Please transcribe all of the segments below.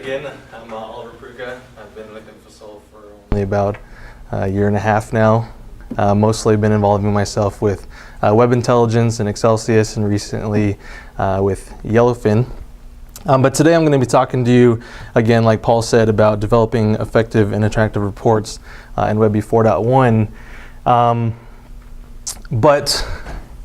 again. I'm Oliver Prucha. I've been with Infosol for only about a year and a half now. Mostly been involving myself with web intelligence and Excelsius, and recently with Yellowfin. But today I'm going to be talking to you again, like Paul said, about developing effective and attractive reports in WEBI 4.1. But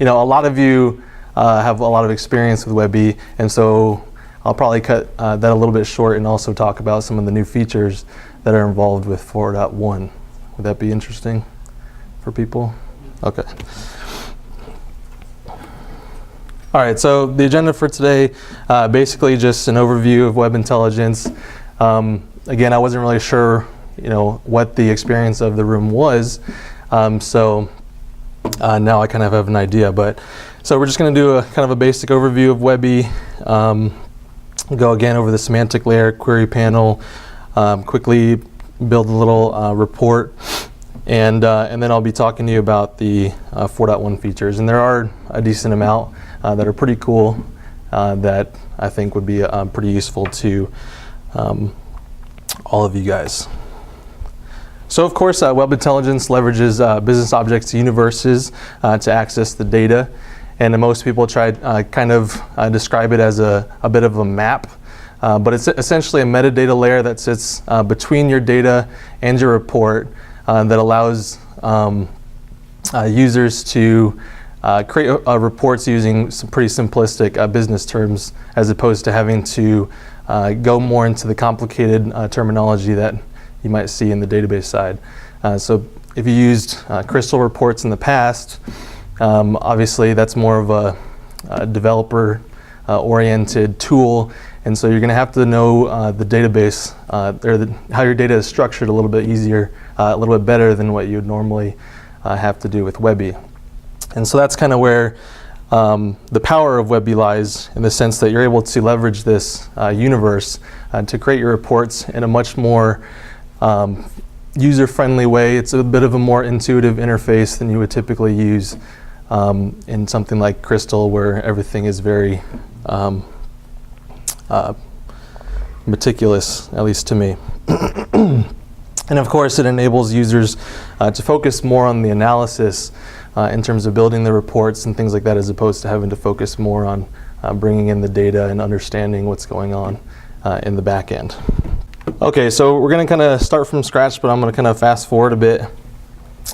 a lot of you have a lot of experience with WEBI, and so I'll probably cut that a little bit short and also talk about some of the new features that are involved with 4.1. Would that be interesting for people? Okay. All right, so the agenda for today, basically just an overview of web intelligence. Again, I wasn't really sure, what the experience of the room was, so now I kind of have an idea. But so we're just going to do a kind of a basic overview of WEBI. Go again over the semantic layer, query panel, quickly build a little report, and then I'll be talking to you about the 4.1 features. And there are a decent amount that are pretty cool that I think would be pretty useful to all of you guys. So of course, web intelligence leverages business objects universes to access the data. And most people try kind of describe it as a bit of a map. But it's essentially a metadata layer that sits between your data and your report that allows users to create reports using some pretty simplistic business terms, as opposed to having to go more into the complicated terminology that you might see in the database side. So if you used Crystal reports in the past, obviously that's more of a developer oriented tool, and so you're going to have to know the database or how your data is structured a little bit easier, a little bit better than what you would normally have to do with WEBI. And so that's kind of where the power of WEBI lies, in the sense that you're able to leverage this universe to create your reports in a much more user-friendly way. It's a bit of a more intuitive interface than you would typically use in something like Crystal, where everything is very meticulous, at least to me. And of course, it enables users to focus more on the analysis in terms of building the reports and things like that, as opposed to having to focus more on bringing in the data and understanding what's going on in the back end. Okay, so we're going to kind of start from scratch, but I'm going to kind of fast forward a bit.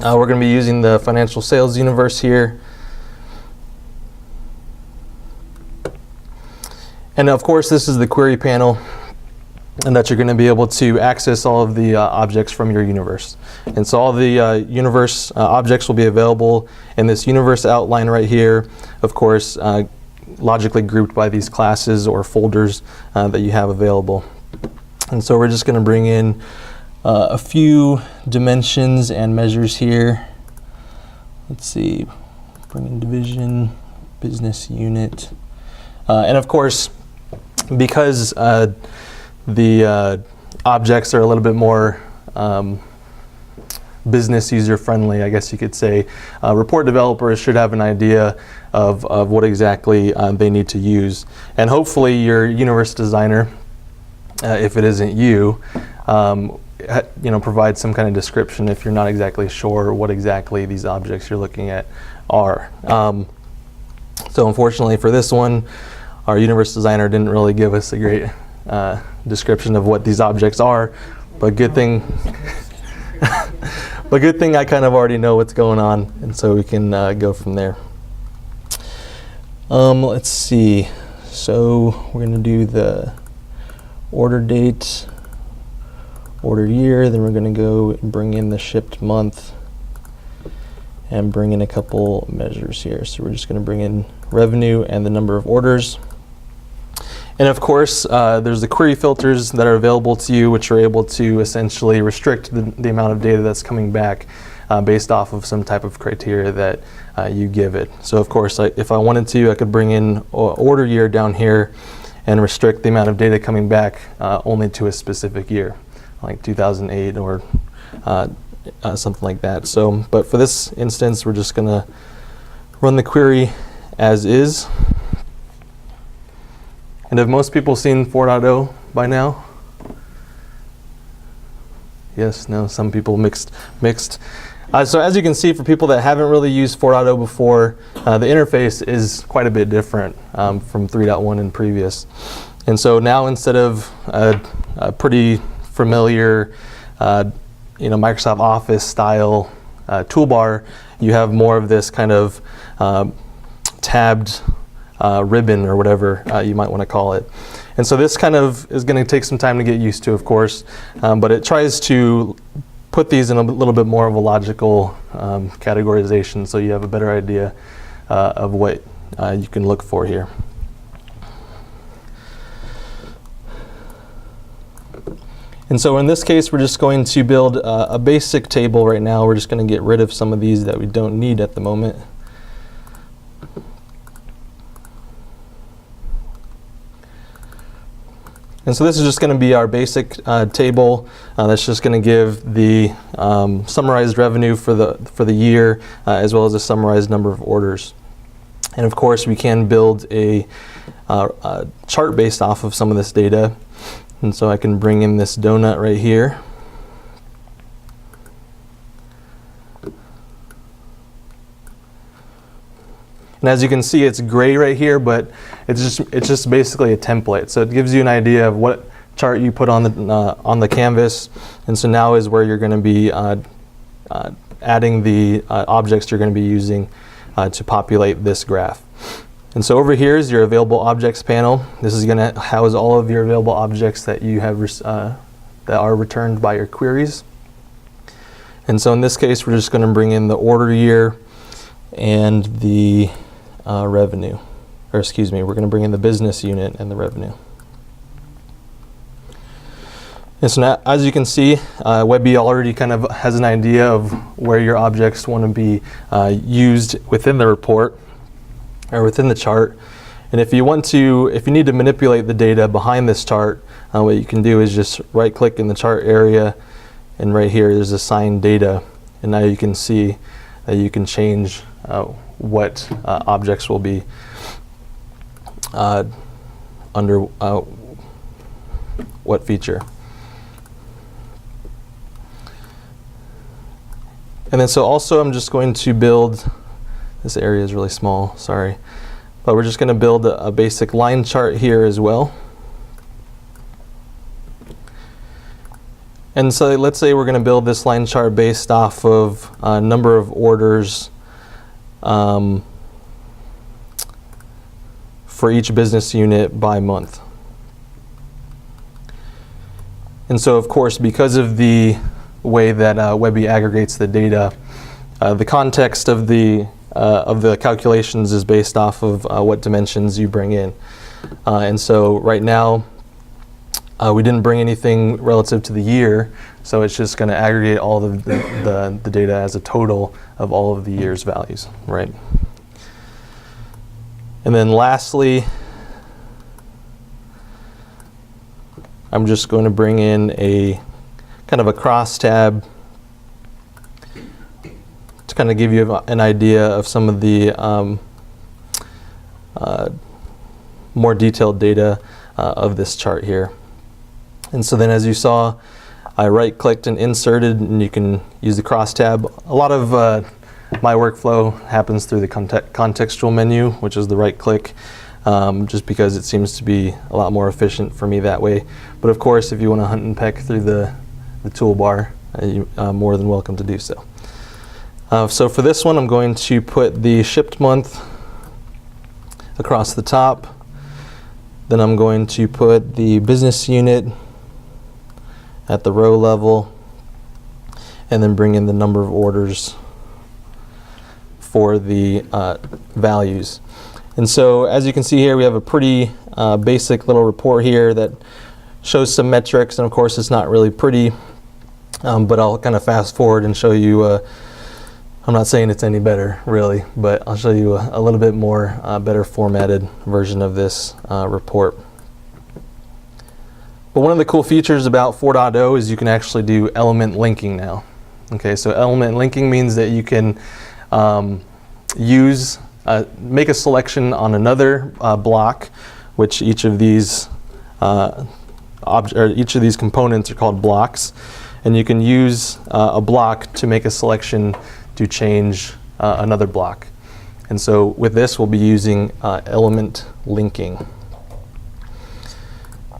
We're going to be using the financial sales universe here. And of course, this is the query panel, and that you're going to be able to access all of the objects from your universe. And so all the universe objects will be available in this universe outline right here, of course, logically grouped by these classes or folders that you have available. And so we're just going to bring in a few dimensions and measures here. Let's see, bring in division, business unit. And of course, because the objects are a little bit more business user-friendly, I guess you could say, report developers should have an idea of what exactly they need to use. And hopefully your universe designer, if it isn't you, provide some kind of description if you're not exactly sure what exactly these objects you're looking at are. So unfortunately for this one, our universe designer didn't really give us a great description of what these objects are, but good thing I kind of already know what's going on, and so we can go from there. Let's see, so we're going to do the order date, order year, then we're going to go and bring in the shipped month and bring in a couple measures here. So we're just going to bring in revenue and the number of orders. And of course, there's the query filters that are available to you, which are able to essentially restrict the amount of data that's coming back based off of some type of criteria that you give it. So of course, if I wanted to, I could bring in order year down here and restrict the amount of data coming back only to a specific year, like 2008 or something like that. So, but for this instance, we're just gonna run the query as is. And have most people seen 4.0 by now? Yes, no, some people mixed. So as you can see, for people that haven't really used 4.0 before, the interface is quite a bit different from 3.1 and previous. And so now, instead of a pretty familiar Microsoft Office style toolbar, you have more of this kind of tabbed ribbon or whatever you might want to call it. And so this kind of is going to take some time to get used to, of course, but it tries to put these in a little bit more of a logical categorization, so you have a better idea of what you can look for here. And so in this case, we're just going to build a basic table right now. We're just going to get rid of some of these that we don't need at the moment. And so this is just going to be our basic table that's just going to give the summarized revenue for the year, as well as a summarized number of orders. And of course, we can build a chart based off of some of this data. And so I can bring in this donut right here. And as you can see, it's gray right here, but it's just basically a template. So it gives you an idea of what chart you put on the canvas. And so now is where you're going to be adding the objects you're going to be using to populate this graph. And so over here is your available objects panel. This is going to house all of your available objects that you have that are returned by your queries. And so in this case, we're just going to bring in the order year and the revenue, or excuse me, we're going to bring in the business unit and the revenue. And so now, as you can see, WEBI already kind of has an idea of where your objects want to be used within the report or within the chart. And if you need to manipulate the data behind this chart, what you can do is just right click in the chart area, and right here there's assign data. And now you can see that you can change what objects will be under what feature. And then so also I'm just going to build, this area is really small, sorry, but we're just going to build a basic line chart here as well. And so let's say we're going to build this line chart based off of a number of orders for each business unit by month. And so of course, because of the way that WEBI aggregates the data, the context of the calculations is based off of what dimensions you bring in. And so right now, we didn't bring anything relative to the year, so it's just going to aggregate all the data as a total of all of the year's values, right? And then lastly, I'm just going to bring in a kind of a crosstab to kind of give you an idea of some of the more detailed data of this chart here. And so then, as you saw, I right-clicked and inserted, and you can use the crosstab. A lot of my workflow happens through the contextual menu, which is the right-click, just because it seems to be a lot more efficient for me that way. But of course, if you want to hunt and peck through the toolbar, you're more than welcome to do so. So for this one, I'm going to put the shipped month across the top. Then I'm going to put the business unit at the row level, and then bring in the number of orders for the values. And so as you can see here, we have a pretty basic little report here that shows some metrics, and of course it's not really pretty, but I'll kind of fast forward and show you, I'm not saying it's any better really, but I'll show you a little bit more better formatted version of this report. But one of the cool features about 4.0 is you can actually do element linking now. Okay, so element linking means that you can make a selection on another block, which each of these components are called blocks, And you can use a block to make a selection to change another block. And so with this, we'll be using element linking.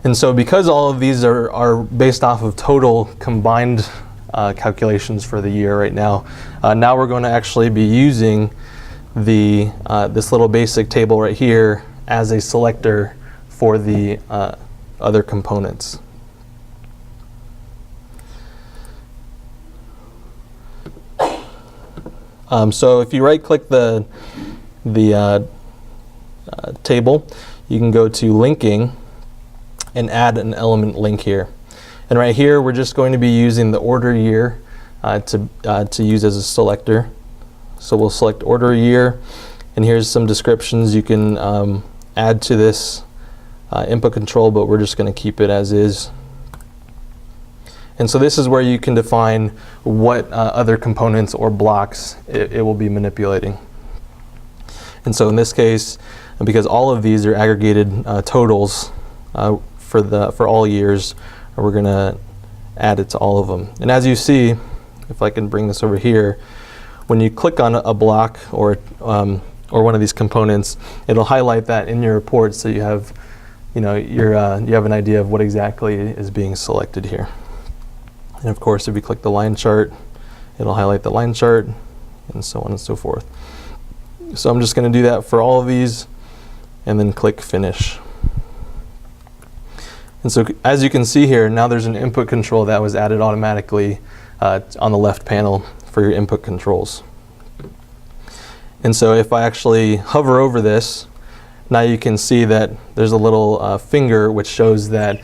And so because all of these are based off of total combined calculations for the year right now, now we're going to actually be using this little basic table right here as a selector for the other components. So if you right-click the table, you can go to linking and add an element link here. And right here, we're just going to be using the order year to use as a selector. So we'll select order year, and here's some descriptions you can add to this input control, but we're just going to keep it as is. And so this is where you can define what other components or blocks it will be manipulating. And so in this case, because all of these are aggregated totals for all years, we're going to add it to all of them. And as you see, if I can bring this over here, when you click on a block or one of these components, it'll highlight that in your report, so you have, you have an idea of what exactly is being selected here. And of course, if you click the line chart, it'll highlight the line chart, and so on and so forth. So I'm just going to do that for all of these, and then click finish. And so as you can see here, now there's an input control that was added automatically on the left panel for your input controls. And so if I actually hover over this, now you can see that there's a little finger which shows that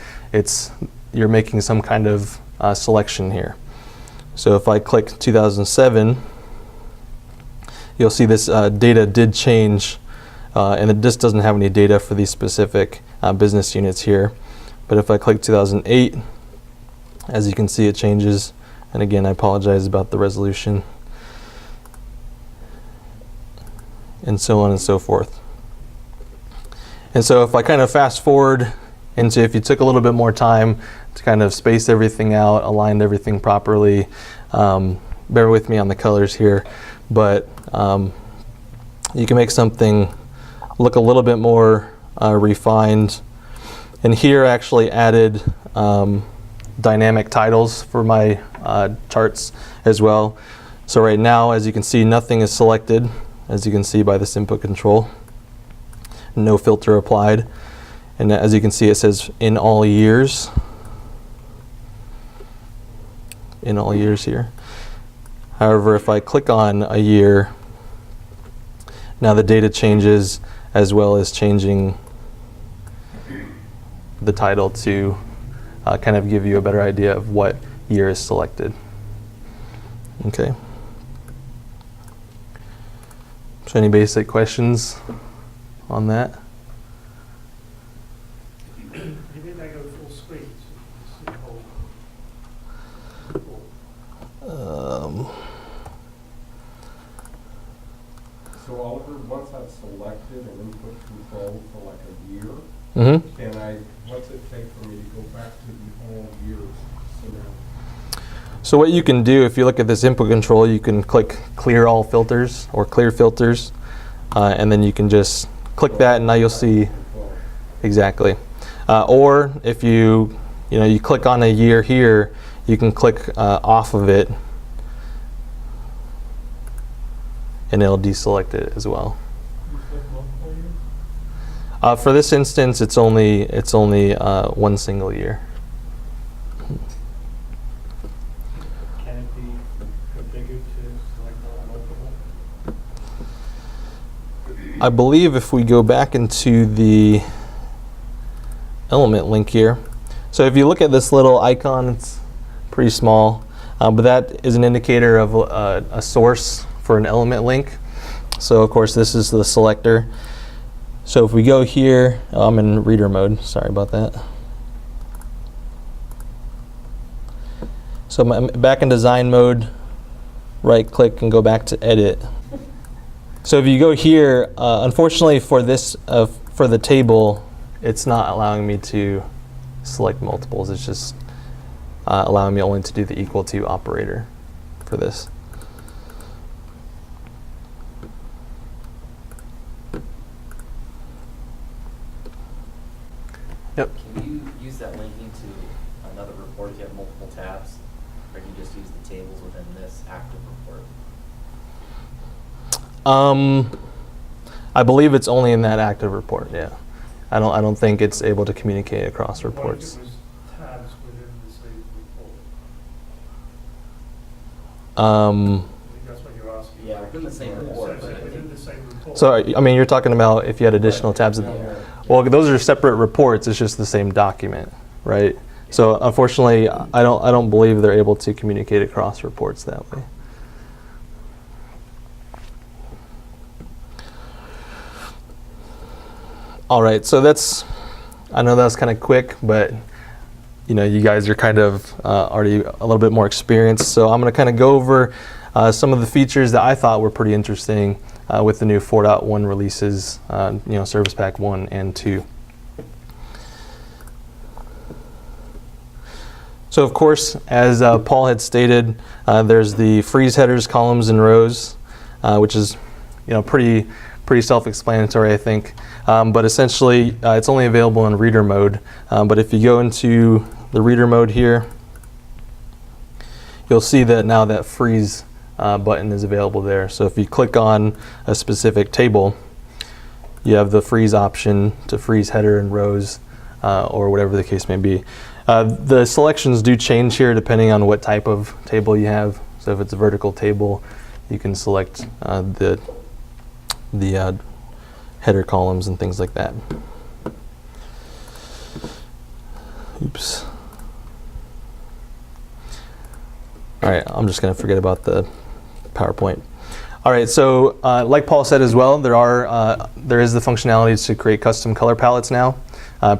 you're making some kind of selection here. So if I click 2007, you'll see this data did change, and it just doesn't have any data for these specific business units here. But if I click 2008, as you can see, it changes. And again, I apologize about the resolution. And so on and so forth. And so if I kind of fast forward into, if you took a little bit more time to kind of space everything out, aligned everything properly, bear with me on the colors here, but you can make something look a little bit more refined. And here I actually added dynamic titles for my charts as well. So right now, as you can see, nothing is selected, as you can see by this input control. No filter applied. And as you can see, it says in all years. In all years here. However, if I click on a year, now the data changes, as well as changing the title to kind of give you a better idea of what year is selected. Okay. So any basic questions on that? You did that go full speed. So Oliver, once I've selected an input control for like a year, what's it take for me to go back to the all years scenario? So what you can do, if you look at this input control, you can click clear all filters or clear filters, and then you can just click that, and now you'll see exactly. Or if you click on a year here, you can click off of it, and it'll deselect it as well. For this instance, it's only one single year. Can it be configured to select multiple? I believe if we go back into the element link here, so if you look at this little icon, it's pretty small, but that is an indicator of a source for an element link. So of course this is the selector. So if we go here, I'm in reader mode, sorry about that. So I'm back in design mode, right click and go back to edit. So if you go here, unfortunately for this, for the table, it's not allowing me to select multiples. It's just allowing me only to do the equal to operator for this. Yep. Can you use that linking to another report if you have multiple tabs? Or can you just use the tables within this active report? I believe it's only in that active report, yeah. I don't think it's able to communicate across reports. What if it was tabs within the same report? I think that's what you're asking. Yeah, within the same report. So within the same report. So, I mean, you're talking about if you had additional tabs. Well, those are separate reports. It's just the same document, right? So, unfortunately, I don't believe they're able to communicate across reports that way. All right, so I know that's kind of quick, but you guys are kind of already a little bit more experienced. So I'm going to kind of go over some of the features that I thought were pretty interesting with the new 4.1 releases, Service Pack 1 and 2. So of course, as Paul had stated, there's the freeze headers, columns, and rows, which is pretty self-explanatory, I think. But essentially, it's only available in reader mode. But if you go into the reader mode here, you'll see that now that freeze button is available there. So if you click on a specific table, you have the freeze option to freeze header and rows, or whatever the case may be. The selections do change here depending on what type of table you have. So if it's a vertical table, you can select the header columns and things like that. Oops. All right, I'm just going to forget about the PowerPoint. All right, so like Paul said as well, there is the functionality to create custom color palettes now.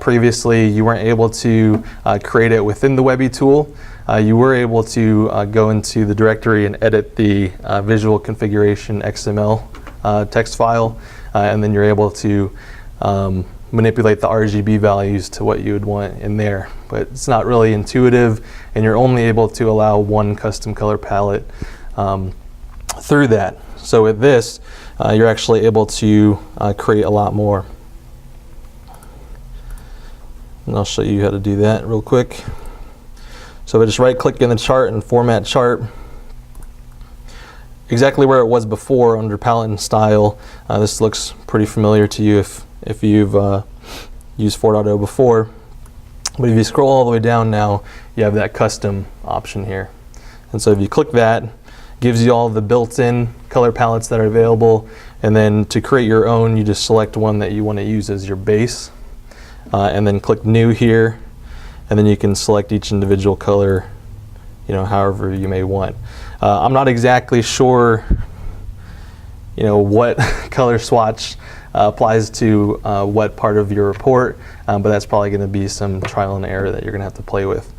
Previously, you weren't able to create it within the WEBI tool. You were able to go into the directory and edit the visual configuration XML text file, and then you're able to manipulate the RGB values to what you would want in there. But it's not really intuitive, and you're only able to allow one custom color palette through that. So with this, you're actually able to create a lot more. And I'll show you how to do that real quick. So I just right-click in the chart and format chart. Exactly where it was before under palette and style. This looks pretty familiar to you if you've used 4.0 before. But if you scroll all the way down now, you have that custom option here. And so if you click that, it gives you all the built-in color palettes that are available. And then to create your own, you just select one that you want to use as your base. And then click New here. And then you can select each individual color, however you may want. I'm not exactly sure, what color swatch applies to what part of your report, but that's probably going to be some trial and error that you're going to have to play with.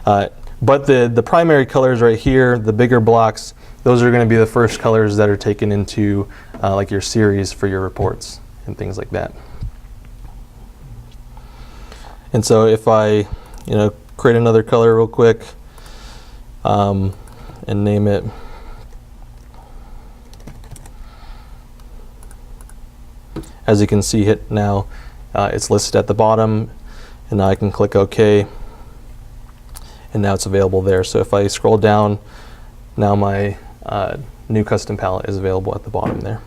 But the primary colors right here, the bigger blocks, those are going to be the first colors that are taken into like your series for your reports and things like that. And so if I, create another color real quick and name it as you can see it now, it's listed at the bottom, and now I can click OK, and now it's available there. So if I scroll down, now my new custom palette is available at the bottom there.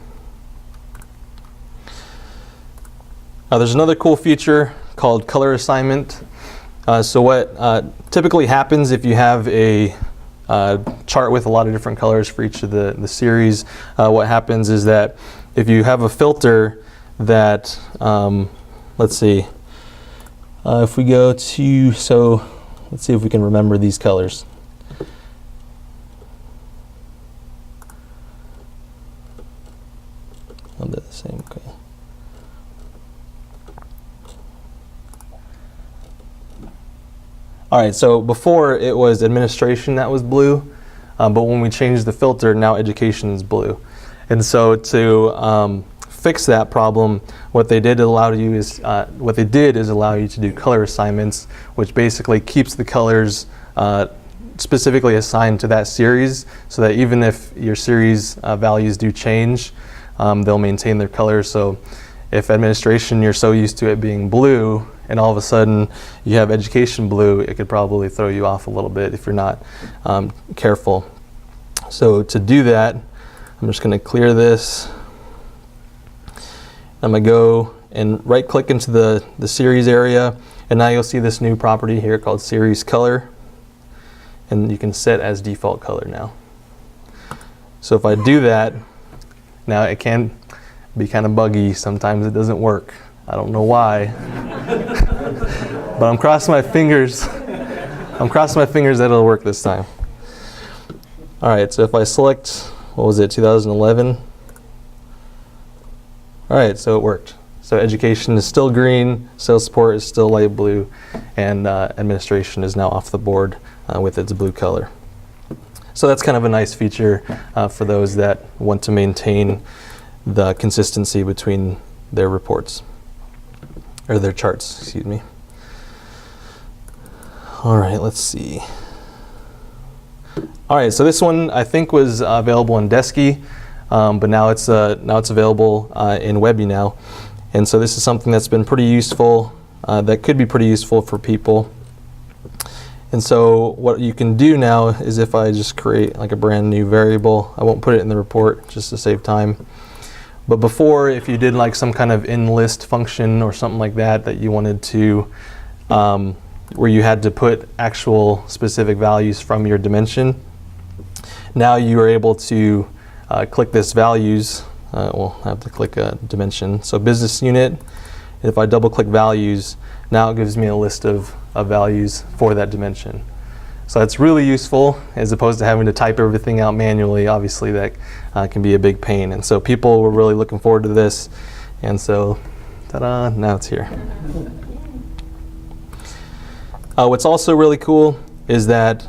There's another cool feature called color assignment. So what typically happens if you have a chart with a lot of different colors for each of the series, what happens is that if you have a filter that, let's see, if we go to, so let's see if we can remember these colors. Oh, they're the same, okay. All right, so before it was administration that was blue, but when we changed the filter, now education is blue. And so to fix that problem, what they did is allow you to do color assignments, which basically keeps the colors specifically assigned to that series, so that even if your series values do change, they'll maintain their color. So if administration, you're so used to it being blue, and all of a sudden you have education blue, it could probably throw you off a little bit if you're not careful. So to do that, I'm just going to clear this. I'm going to go and right click into the series area, and now you'll see this new property here called series color, and you can set as default color now. So if I do that, now it can be kind of buggy. Sometimes it doesn't work. I don't know why. But I'm crossing my fingers. I'm crossing my fingers that it'll work this time. All right, so if I select, what was it, 2011? All right, so it worked. So education is still green, sales support is still light blue, and administration is now off the board with its blue color. So that's kind of a nice feature for those that want to maintain the consistency between their reports, or their charts, excuse me. All right, let's see. All right, so this one I think was available in Desky, but now it's available in WEBI now. And so this is something that's been pretty useful, that could be pretty useful for people. And so what you can do now is, if I just create like a brand new variable, I won't put it in the report just to save time. But before, if you did like some kind of in-list function or something like that that you wanted to, where you had to put actual specific values from your dimension, now you are able to click this values. We'll have to click a dimension. So business unit, and if I double click values, now it gives me a list of values for that dimension. So that's really useful, as opposed to having to type everything out manually. Obviously that can be a big pain. And so people were really looking forward to this. And so, ta-da, now it's here. What's also really cool is that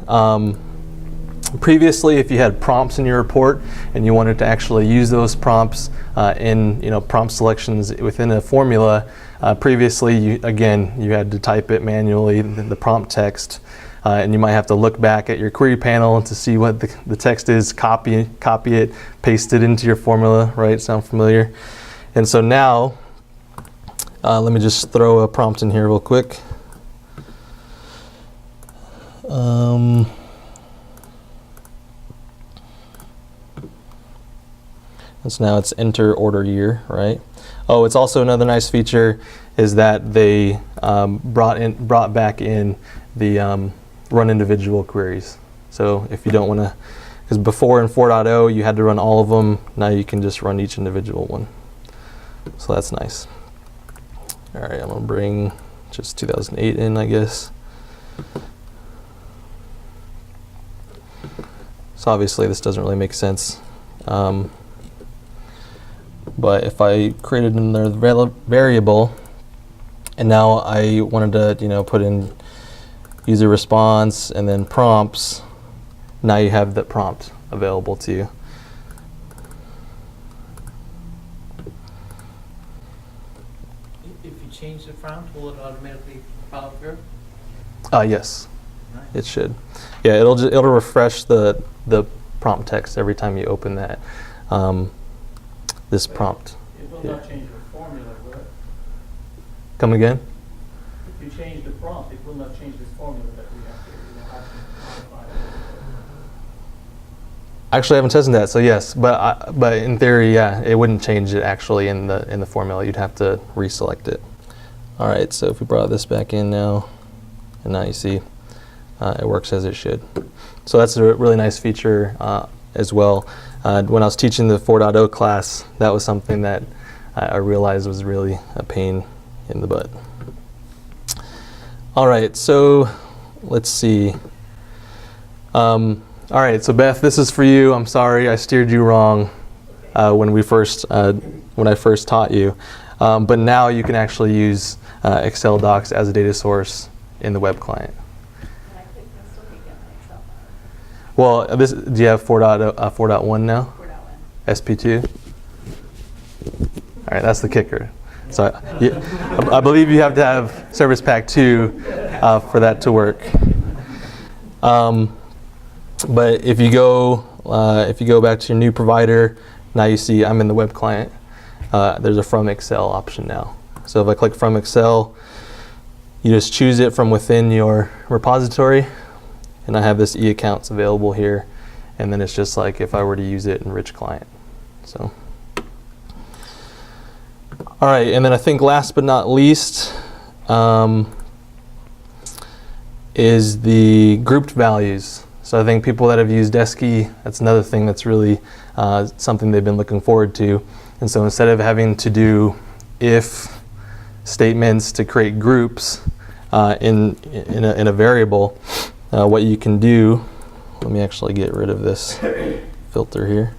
previously, if you had prompts in your report and you wanted to actually use those prompts in prompt selections within a formula, previously you had to type it manually, the prompt text, and you might have to look back at your query panel to see what the text is, copy it, paste it into your formula, right? Sound familiar? And so now, let me just throw a prompt in here real quick. So now it's enter order year, right? Oh, it's also another nice feature is that they brought back in the run individual queries. So if you don't want to, because before in 4.0 you had to run all of them, now you can just run each individual one. So that's nice. All right, I'm gonna bring just 2008 in, I guess. So obviously this doesn't really make sense. But if I created another variable, and now I wanted to, put in user response and then prompts, now you have the prompt available to you. If you change the prompt, will it automatically follow through? Yes, Nice. it should. Yeah, it'll refresh the prompt text every time you open that this prompt. It will Yeah. not change the formula, will it? Come again? If you change the prompt, it will not change this formula that we have to modify. Actually, I haven't tested that, so yes. But in theory, yeah, it wouldn't change it actually in the formula. You'd have to reselect it. All right, so if we brought this back in now, and now you see it works as it should. So that's a really nice feature as well. When I was teaching the 4.0 class, that was something that I realized was really a pain in the butt. All right, so let's see. All right, so Beth, this is for you. I'm sorry I steered you wrong when I first taught you. But now you can actually use Excel docs as a data source in the web client. Well, do you have 4.1 now? 4.1. SP2? All right, that's the kicker. So I believe you have to have Service Pack 2 for that to work. But if you go back to your new provider, now you see I'm in the web client. There's a From Excel option now. So if I click From Excel, you just choose it from within your repository, and I have this e-accounts available here, and then it's just like if I were to use it in Rich Client. So, all right, and then I think last but not least is the grouped values. So I think people that have used Esky, that's another thing that's really something they've been looking forward to. And so instead of having to do if statements to create groups in a variable, what you can do, let me actually get rid of this filter here.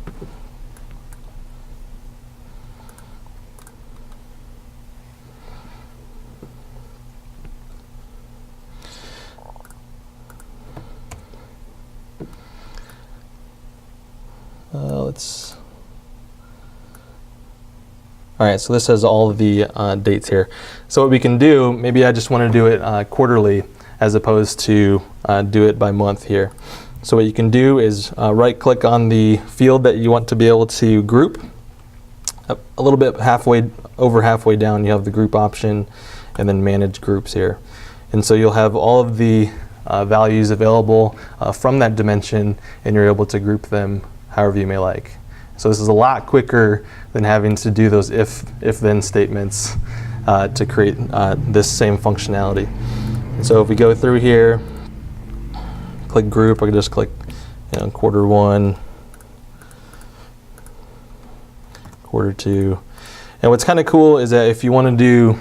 All right, so this has all of the dates here. So what we can do, maybe I just want to do it quarterly as opposed to do it by month here. So what you can do is right-click on the field that you want to be able to group. A little bit over halfway down, you have the group option, and then manage groups here. And so you'll have all of the values available from that dimension, and you're able to group them however you may like. So this is a lot quicker than having to do those if-then statements to create this same functionality. And so if we go through here, click group, I can just click quarter one, quarter two. And what's kind of cool is that if you want to do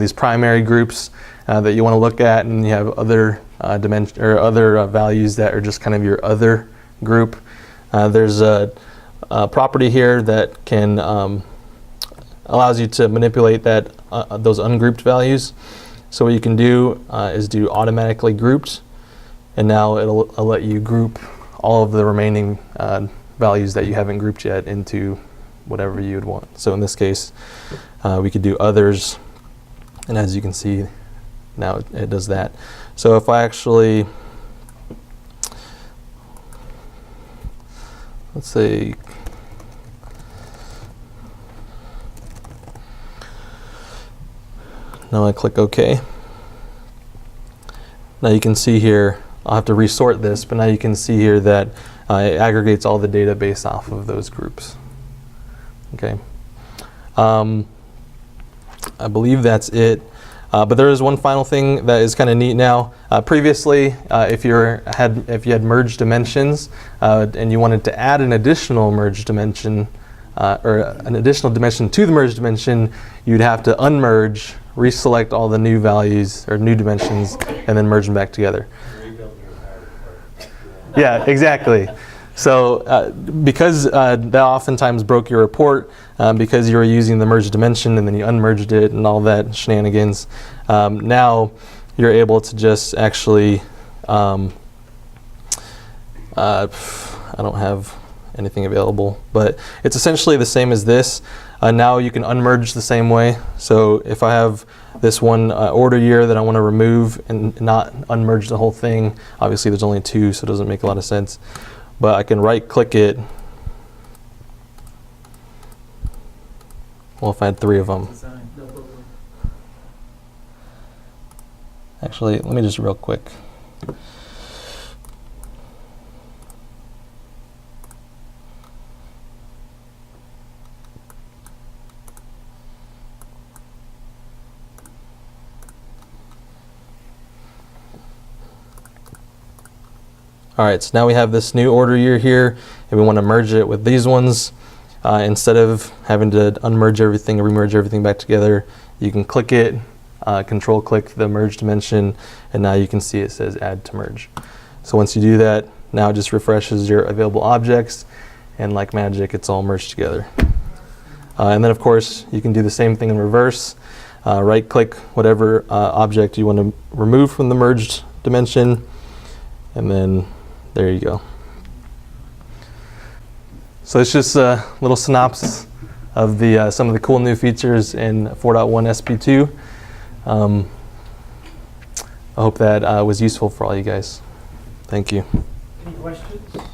these primary groups that you want to look at, and you have other dimension or other values that are just kind of your other group, there's a property here that can allows you to manipulate that those ungrouped values. So what you can do is do automatically grouped, and now it'll let you group all of the remaining values that you haven't grouped yet into whatever you would want. So in this case, we could do others, and as you can see, now it does that. So if I actually, let's say, now I click OK. Now you can see here, I'll have to resort this, but now you can see here that it aggregates all the data based off of those groups. Okay. I believe that's it. But there is one final thing that is kind of neat now. Previously, if you had merged dimensions and you wanted to add an additional merged dimension or an additional dimension to the merged dimension, you'd have to unmerge, reselect all the new values or new dimensions, and then merge them back together. Yeah, exactly. So because that oftentimes broke your report, because you were using the merged dimension and then you unmerged it and all that shenanigans, now you're able to just actually, I don't have anything available, but it's essentially the same as this. Now you can unmerge the same way. So if I have this one order year that I want to remove and not unmerge the whole thing, obviously there's only two, so it doesn't make a lot of sense. But I can right-click it. Well, if I had three of them. Actually, let me just real quick. All right, so now we have this new order year here, and we want to merge it with these ones. Instead of having to unmerge everything and remerge everything back together, you can click it, control click the merge dimension, and now you can see it says add to merge. So once you do that, now it just refreshes your available objects, and like magic, it's all merged together. And then of course, you can do the same thing in reverse. Right click whatever object you want to remove from the merged dimension, and then there you go. So it's just a little synopsis of the some of the cool new features in 4.1 SP2. I hope that was useful for all you guys. Thank you. Any questions?